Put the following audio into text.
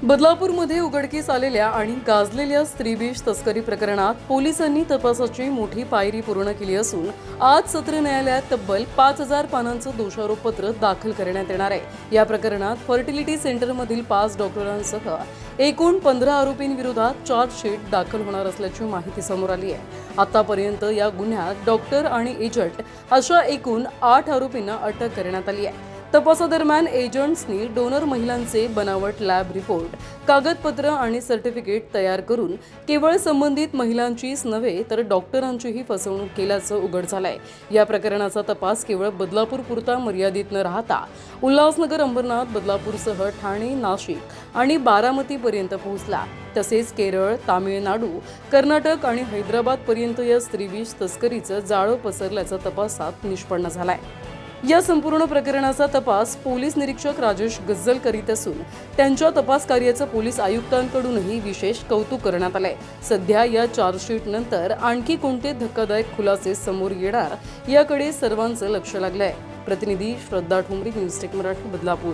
बदलापूरमध्ये उघडकीस आलेल्या आणि गाजलेल्या स्त्रीविष तस्करी प्रकरणात पोलिसांनी तपासाची मोठी पायरी पूर्ण केली असून आज सत्र न्यायालयात तब्बल 5,000 पानांचं दोषारोपपत्र दाखल करण्यात येणार आहे। या प्रकरणात फर्टिलिटी सेंटरमधील 5 डॉक्टरांसह एकूण 15 आरोपींविरोधात चार्जशीट दाखल होणार असल्याची माहिती समोर आली आहे। आतापर्यंत या गुन्ह्यात डॉक्टर आणि एजंट अशा एकूण 8 आरोपींना अटक करण्यात आली आहे। तपासादरम्यान एजंट्सनी डोनर महिलांचे बनावट लॅब रिपोर्ट, कागदपत्र आणि सर्टिफिकेट तयार करून केवळ संबंधित महिलांचीच नव्हे तर डॉक्टरांचीही फसवणूक केल्याचं उघड झालंय। या प्रकरणाचा तपास केवळ बदलापूर पुरता मर्यादित न राहता उल्हासनगर, अंबरनाथ, बदलापूरसह ठाणे, नाशिक आणि बारामतीपर्यंत पोहोचला। तसेच केरळ, तामिळनाडू, कर्नाटक आणि हैदराबाद पर्यंत या स्त्रीविष तस्करीचं जाळं पसरल्याचा तपासात निष्पन्न झालाय। या संपूर्ण प्रकरणाचा तपास पोलीस निरीक्षक राजेश गज्जल करीत असून त्यांच्या तपास कार्याचं पोलीस आयुक्तांकडूनही विशेष कौतुक करण्यात आलंय। सध्या या चार्जशीट नंतर आणखी कोणते धक्कादायक खुलासे समोर येणार याकडे सर्वांचं लक्ष लागलंय। प्रतिनिधी श्रद्धा ठोंबरे, न्यूज टेक मराठी, बदलापूर।